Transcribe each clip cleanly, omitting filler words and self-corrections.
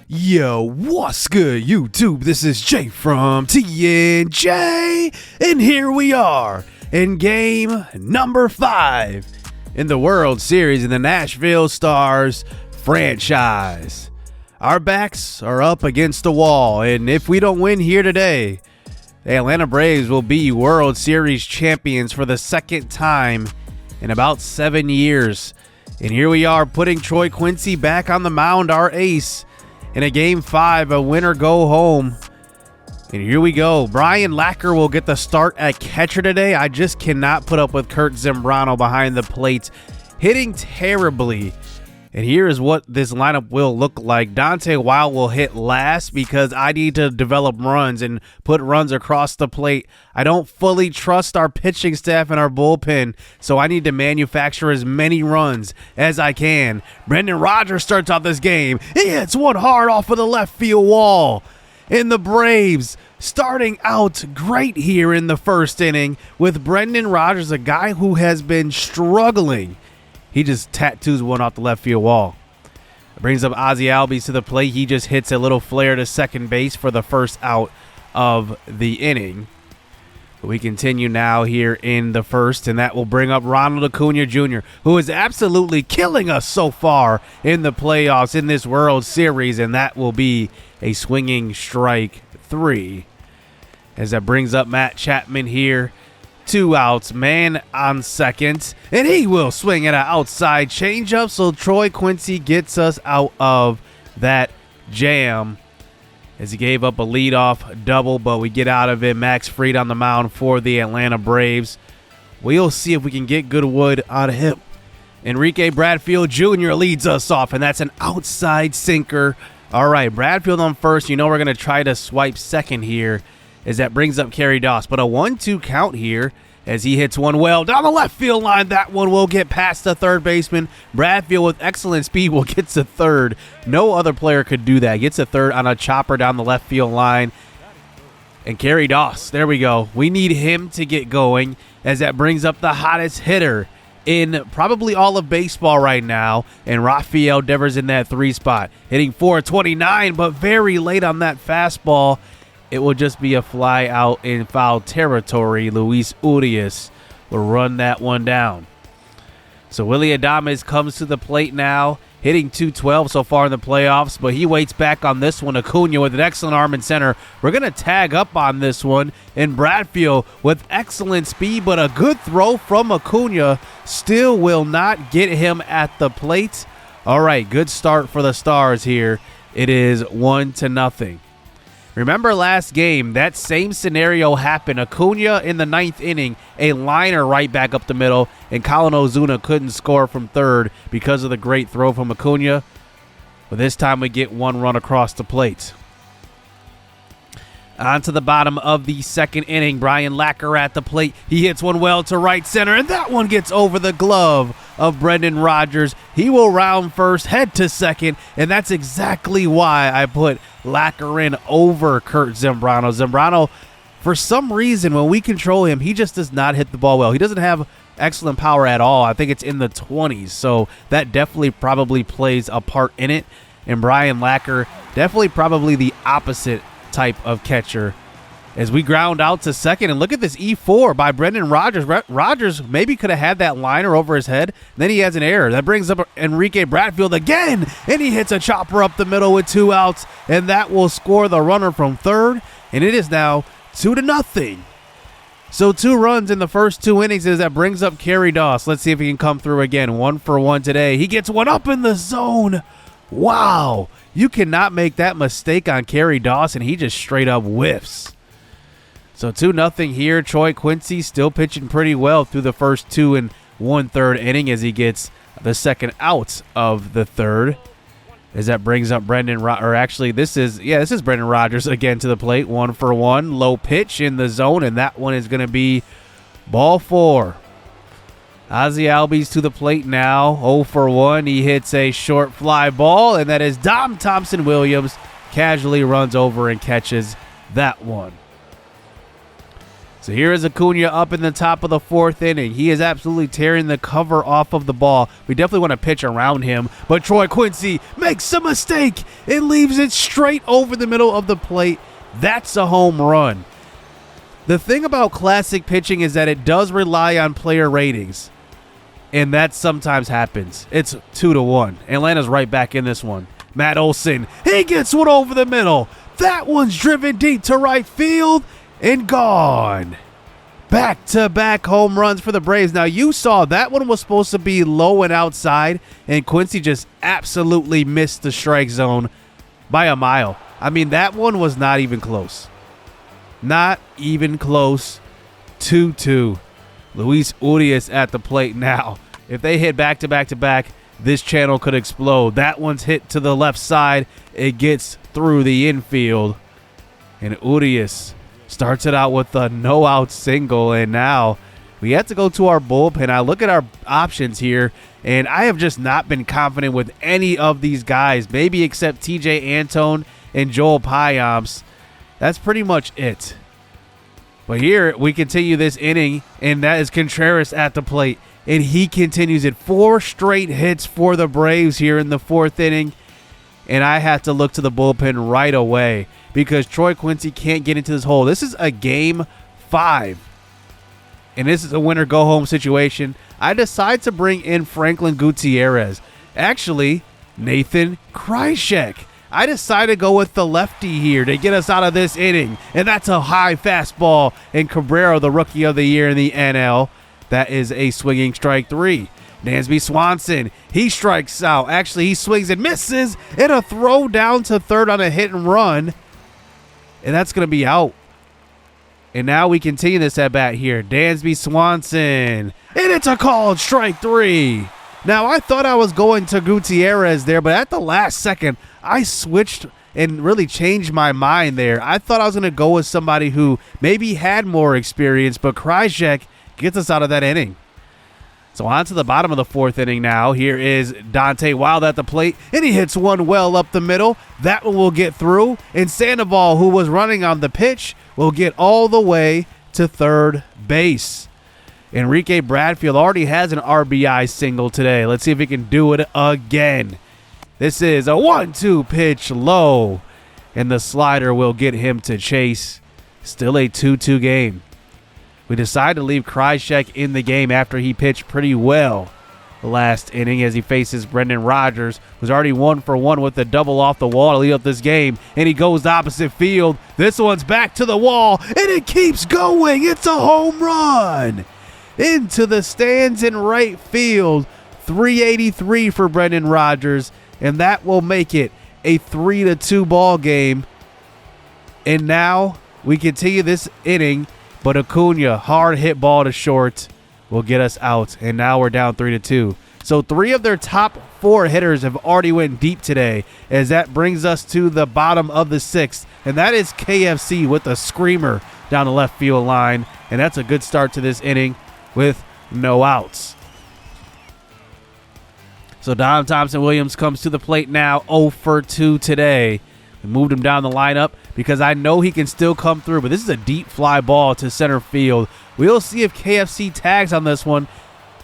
Yo, what's good, YouTube? This is Jay from TNJ, and here we are in game number 5 in the World Series in the Nashville Stars franchise. Our backs are up against the wall, and if we don't win here today, the Atlanta Braves will be World Series champions for the second time in about 7 years. And here we are putting Troy Quincy back on the mound, our ace, in a game 5, a winner go home. And here we go. Brian Lacker will get the start at catcher today. I just cannot put up with Kurt Zambrano behind the plate, hitting terribly. And here is what this lineup will look like. Dante Wild will hit last because I need to develop runs and put runs across the plate. I don't fully trust our pitching staff and our bullpen, so I need to manufacture as many runs as I can. Brendan Rodgers starts off this game. He hits one hard off of the left field wall. And the Braves starting out great here in the first inning with Brendan Rodgers, a guy who has been struggling. He just tattoos one off the left field wall. Brings up Ozzie Albies to the plate. He just hits a little flare to second base for the first out of the inning. We continue now here in the first, and that will bring up Ronald Acuna Jr., who is absolutely killing us so far in the playoffs in this World Series, and that will be a swinging strike 3. As that brings up Matt Chapman here. 2 outs, man on second, and he will swing at an outside changeup, so Troy Quincy gets us out of that jam as he gave up a leadoff double, but we get out of it. Max Fried on the mound for the Atlanta Braves. We'll see if we can get good wood out of him. Enrique Bradfield Jr. leads us off, and that's an outside sinker. All right, Bradfield on first. You know we're going to try to swipe second here, as that brings up Kerry Doss. But a 1-2 count here as he hits one well down the left field line. That one will get past the third baseman. Bradfield with excellent speed will get to third. No other player could do that. Gets to third on a chopper down the left field line. And Kerry Doss, there we go. We need him to get going as that brings up the hottest hitter in probably all of baseball right now, and Rafael Devers in that 3 spot, hitting .429, but very late on that fastball. It will just be a fly out in foul territory. Luis Urias will run that one down. So Willy Adames comes to the plate now, hitting .212 so far in the playoffs, but he waits back on this one. Acuna with an excellent arm in center. We're going to tag up on this one, and Bradfield with excellent speed, but a good throw from Acuna still will not get him at the plate. All right, good start for the Stars here. It is 1-0. Remember last game, that same scenario happened. Acuna in the 9th inning, a liner right back up the middle, and Colin Ozuna couldn't score from third because of the great throw from Acuna. But this time we get 1 run across the plate. On to the bottom of the 2nd inning, Brian Lacker at the plate. He hits one well to right center, and that one gets over the glove of Brendan Rodgers. He will round first, head to second, and that's exactly why I put Lacker in over Kurt Zambrano. Zambrano, for some reason, when we control him, he just does not hit the ball well. He doesn't have excellent power at all. I think it's in the 20s, so that definitely probably plays a part in it. And Brian Lacker, definitely probably the opposite type of catcher. As we ground out to second, and look at this E4 by Brendan Rodgers. Rodgers maybe could have had that liner over his head. Then he has an error. That brings up Enrique Bradfield again, and he hits a chopper up the middle with 2 outs, and that will score the runner from third, and it is now 2-0. So 2 runs in the first 2 innings as that brings up Kerry Doss. Let's see if he can come through again. 1 for 1 today. He gets one up in the zone. Wow. You cannot make that mistake on Kerry Doss, and he just straight up whiffs. So 2-0 here. Troy Quincy still pitching pretty well through the first 2 1/3 inning as he gets the second out of the third. As that brings up this is Brendan Rodgers again to the plate. 1 for 1. Low pitch in the zone, and that one is going to be ball 4. Ozzie Albies to the plate now. 0 for 1. He hits a short fly ball, and that is Dom Thompson-Williams. Casually runs over and catches that one. So here is Acuna up in the top of the 4th inning. He is absolutely tearing the cover off of the ball. We definitely want to pitch around him, but Troy Quincy makes a mistake and leaves it straight over the middle of the plate. That's a home run. The thing about classic pitching is that it does rely on player ratings, and that sometimes happens. It's 2-1. Atlanta's right back in this one. Matt Olson, he gets one over the middle. That one's driven deep to right field and gone. Back-to-back home runs for the Braves. Now, you saw that one was supposed to be low and outside, and Quincy just absolutely missed the strike zone by a mile. I mean, that one was not even close. Not even close. 2-2. Luis Urias at the plate now. If they hit back-to-back-to-back, this channel could explode. That one's hit to the left side. It gets through the infield. And Urias starts it out with a no-out single. And now we have to go to our bullpen. I look at our options here, and I have just not been confident with any of these guys, maybe except TJ Antone and Joel Payamps. That's pretty much it. But here we continue this inning, and that is Contreras at the plate. And he continues it. 4 straight hits for the Braves here in the 4th inning. And I have to look to the bullpen right away because Troy Quincy can't get into this hole. This is a game 5. And this is a winner-go-home situation. I decide to bring in Franklin Gutierrez. Actually, Nathan Krychek. I decided to go with the lefty here to get us out of this inning. And that's a high fastball. And Cabrera, the rookie of the year in the NL. That is a swinging strike 3. Dansby Swanson, he strikes out. Actually, he swings and misses. And a throw down to third on a hit and run. And that's going to be out. And now we continue this at bat here. Dansby Swanson. And it's a called strike 3. Now, I thought I was going to Gutierrez there, but at the last second, I switched and really changed my mind there. I thought I was going to go with somebody who maybe had more experience, but Krychek gets us out of that inning. So on to the bottom of the 4th inning now. Here is Dante Wild at the plate, and he hits one well up the middle. That one will get through, and Sandoval, who was running on the pitch, will get all the way to third base. Enrique Bradfield already has an RBI single today. Let's see if he can do it again. This is a 1-2 pitch low, and the slider will get him to chase. Still a 2-2 game. We decided to leave Krychek in the game after he pitched pretty well the last inning as he faces Brendan Rodgers, who's already 1 for 1 with a double off the wall to lead up this game, and he goes the opposite field. This one's back to the wall, and it keeps going. It's a home run into the stands in right field. 383 for Brendan Rodgers, and that will make it a 3-2 ball game. And now we continue this inning, but Acuna, hard hit ball to short, will get us out. And now we're down 3-2. So 3 of their top 4 hitters have already went deep today, as that brings us to the bottom of the 6th. And that is KFC with a screamer down the left field line. And that's a good start to this inning with no outs. So Dom Thompson-Williams comes to the plate now, 0 for 2 today. We moved him down the lineup because I know he can still come through, but this is a deep fly ball to center field. We'll see if KFC tags on this one,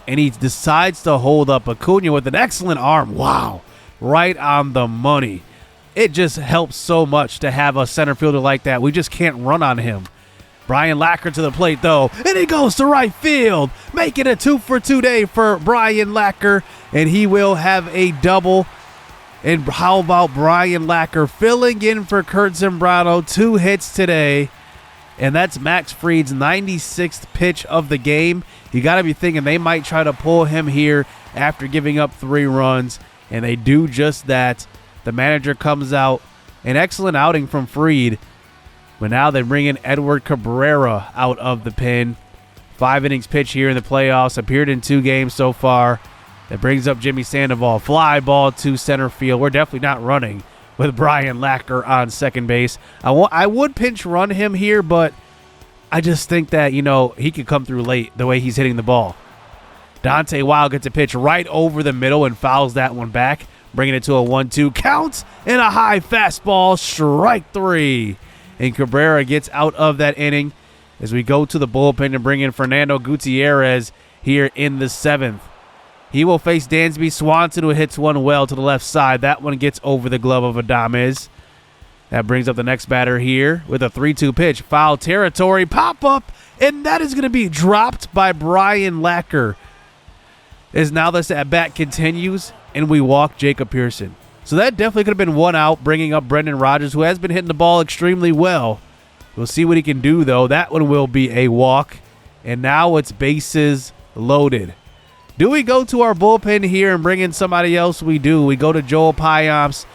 and he decides to hold up Acuna with an excellent arm. Wow, right on the money. It just helps so much to have a center fielder like that. We just can't run on him. Brian Lacker to the plate, though, and he goes to right field, making a 2 for 2 day for Brian Lacker, and he will have a double. And how about Brian Lacker filling in for Kurt Zambrano? 2 hits today. And that's Max Fried's 96th pitch of the game. You got to be thinking they might try to pull him here after giving up 3 runs. And they do just that. The manager comes out. An excellent outing from Fried. But now they bring in Edward Cabrera out of the pen. 5 innings pitch here in the playoffs. Appeared in 2 games so far. That brings up Jimmy Sandoval. Fly ball to center field. We're definitely not running with Brian Lacker on second base. I would pinch run him here, but I just think that, he could come through late the way he's hitting the ball. Dante Wild gets a pitch right over the middle and fouls that one back, bringing it to a 1-2 count and a high fastball, strike 3. And Cabrera gets out of that inning. as we go to the bullpen and bring in Fernando Gutierrez here in the 7th. He will face Dansby Swanson, who hits one well to the left side. That one gets over the glove of Adames. That brings up the next batter here with a 3-2 pitch. Foul territory, pop-up, and that is going to be dropped by Brian Lacker. As now this at-bat continues, and we walk Jacob Pearson. So that definitely could have been one out, bringing up Brendan Rodgers, who has been hitting the ball extremely well. We'll see what he can do, though. That one will be a walk, and now it's bases loaded. Do we go to our bullpen here and bring in somebody else? We do. We go to Joel Payamps,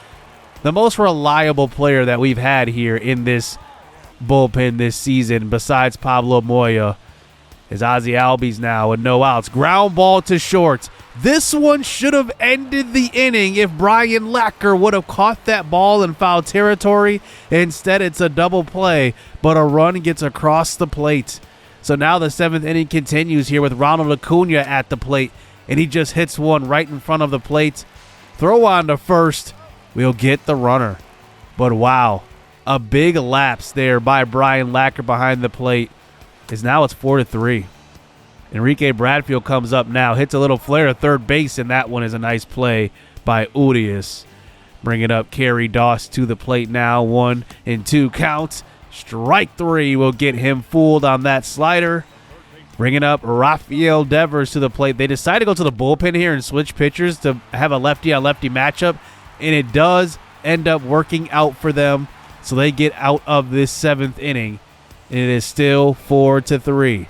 the most reliable player that we've had here in this bullpen this season, besides Pablo Moya. Is Ozzie Albies now with no outs. Ground ball to short. This one should have ended the inning if Brian Lacker would have caught that ball in foul territory. Instead, it's a double play, but a run gets across the plate. So now the 7th inning continues here with Ronald Acuna at the plate, and he just hits one right in front of the plate. Throw on to first. We'll get the runner. But wow, a big lapse there by Brian Lacker behind the plate. Is now it's 4-3. Enrique Bradfield comes up now, hits a little flare to third base, and that one is a nice play by Urias. Bringing up Kerry Doss to the plate now. 1-2 count. Strike 3 will get him fooled on that slider. Bringing up Rafael Devers to the plate. They decide to go to the bullpen here and switch pitchers to have a lefty-on-lefty matchup, and it does end up working out for them. So they get out of this 7th inning, and it is still 4-3.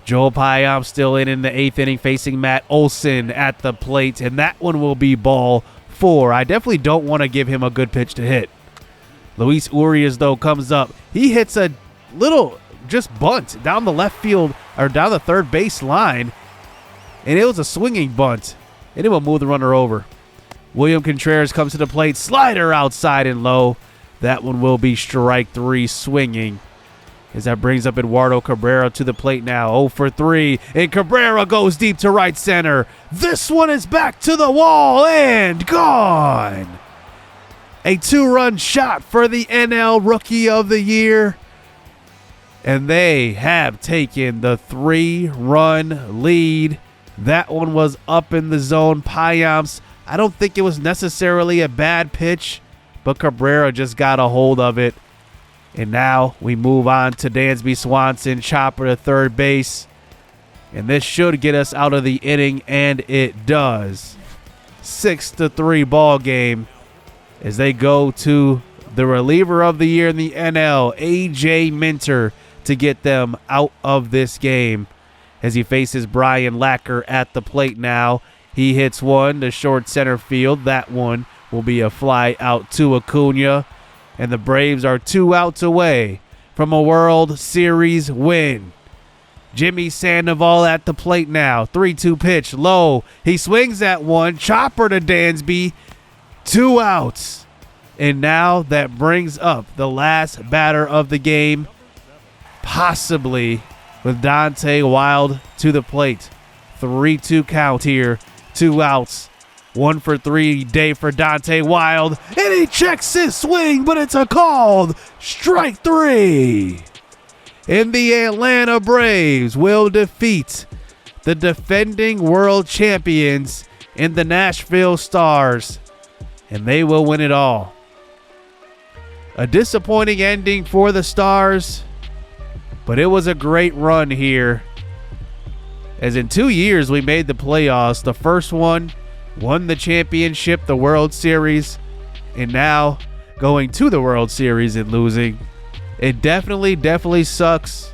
Joel Payamps still in the 8th inning, facing Matt Olson at the plate, and that one will be ball 4. I definitely don't want to give him a good pitch to hit. Luis Urias, though, comes up. He hits a little just bunt down the left field or down the third base line, and it was a swinging bunt, and it will move the runner over. William Contreras comes to the plate, slider outside and low. That one will be strike 3 swinging. As that brings up Eduardo Cabrera to the plate now, 0-3, and Cabrera goes deep to right center. This one is back to the wall and gone. A 2-run shot for the NL Rookie of the Year. And they have taken the 3-run lead. That one was up in the zone. Payamps, I don't think it was necessarily a bad pitch, but Cabrera just got a hold of it. And now we move on to Dansby Swanson, chopper to third base. And this should get us out of the inning, and it does. 6-3 ball game as they go to the reliever of the year in the NL, A.J. Minter, to get them out of this game as he faces Brian Lacker at the plate now. He hits one to short center field. That one will be a fly out to Acuna. And the Braves are 2 outs away from a World Series win. Jimmy Sandoval at the plate now. 3-2 pitch, low. He swings at one. Chopper to Dansby. 2 outs. And now that brings up the last batter of the game, possibly with Dante Wild to the plate. 3-2 count here. 2 outs. 1-for-3 day for Dante Wild, and he checks his swing, but it's a called strike 3. And the Atlanta Braves will defeat the defending world champions in the Nashville Stars, and they will win it all. A disappointing ending for the Stars, but it was a great run here. As in 2 years we made the playoffs, the first one won the championship, the World Series, and now going to the World Series and losing. It definitely sucks,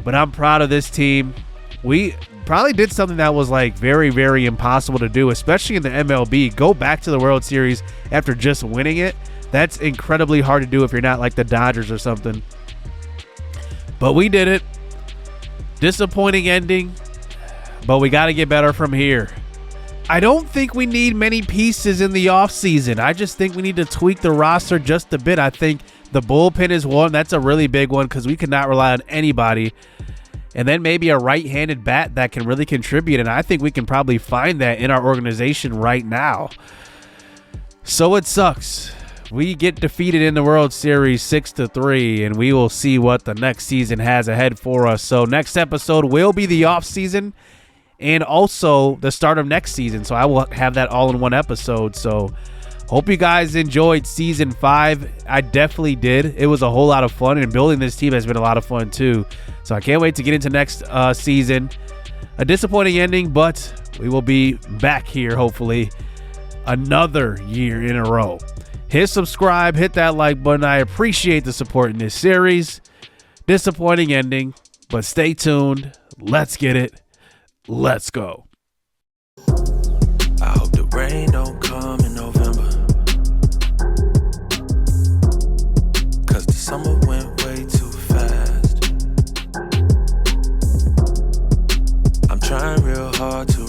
but I'm proud of this team. We probably did something that was like very, very impossible to do, especially in the MLB. Go back to the World Series after just winning it. That's incredibly hard to do if you're not like the Dodgers or something. But we did it. Disappointing ending, but we got to get better from here. I don't think we need many pieces in the offseason. I just think we need to tweak the roster just a bit. I think the bullpen is one. That's a really big one because we cannot rely on anybody. And then maybe a right-handed bat that can really contribute, and I think we can probably find that in our organization right now. So it sucks. we get defeated in the World Series 6-3, and we will see what the next season has ahead for us. So next episode will be the off season and also the start of next season. So I will have that all in one episode. So hope you guys enjoyed season 5. I definitely did. It was a whole lot of fun, and building this team has been a lot of fun too. So I can't wait to get into next season. A disappointing ending, but we will be back here hopefully another year in a row. Hit subscribe, hit that like button. I appreciate the support in this series. Disappointing ending, but stay tuned. Let's get it. Let's go. I hope the rain don't come in November, 'cause the summer went way too fast. I'm trying real hard to